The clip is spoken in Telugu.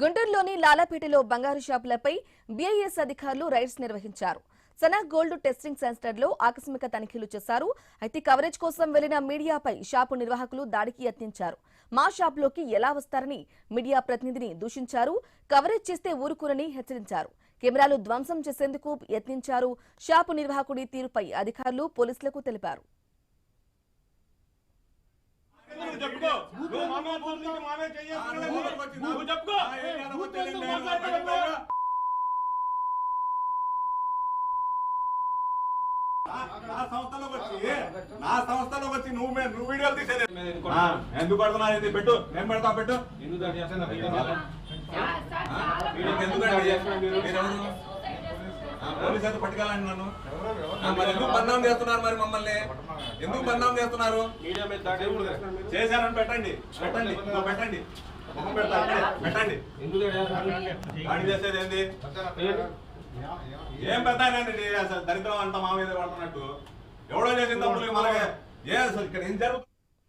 గుంటూరులోని లాలాపేటలో బంగారు షాపులపై బీఐఎస్ అధికారులు రైడ్స్ నిర్వహించారు. సనా గోల్డ్ టెస్టింగ్ సెంటర్లో ఆకస్మిక తనిఖీలు చేశారు. అయితే కవరేజ్ కోసం వెళ్లిన మీడియాపై షాపు నిర్వాహకులు దాడికి యత్నించారు. మా షాపులోకి ఎలా వస్తారని మీడియా ప్రతినిధిని దూషించారు. కవరేజ్ చేస్తే ఊరుకునని హెచ్చరించారు. కెమెరాలు ధ్వంసం చేసేందుకు యత్నించారు. షాపు నిర్వాహకుడి తీరుపై అధికారులు పోలీసులకు తెలిపారు. నా సంస్థలోకి వచ్చి నువ్వు వీడియోలు తీసేది ఎందుకు పడుతున్నా? పెట్టు, నేను పెడతా. పెట్టు. పోలీసు అయితే పట్టుకెళ్ళండి నన్ను. మరి ఎందుకు బదనాం చేస్తున్నారు? మరి మమ్మల్ని ఎందుకు బదనాం చేస్తున్నారు? చేశారని పెట్టండి. పెట్టండి. ముఖం పెడతా. పెట్టండి. గాడి చేసేది ఏంది? ఏం పెద్ద అసలు దరిద్రం అంతా మా మీద పడుతున్నట్టు ఎవడో చేసిన తప్పులు మనకే అసలు ఇక్కడ ఏం జరుగుతుంది?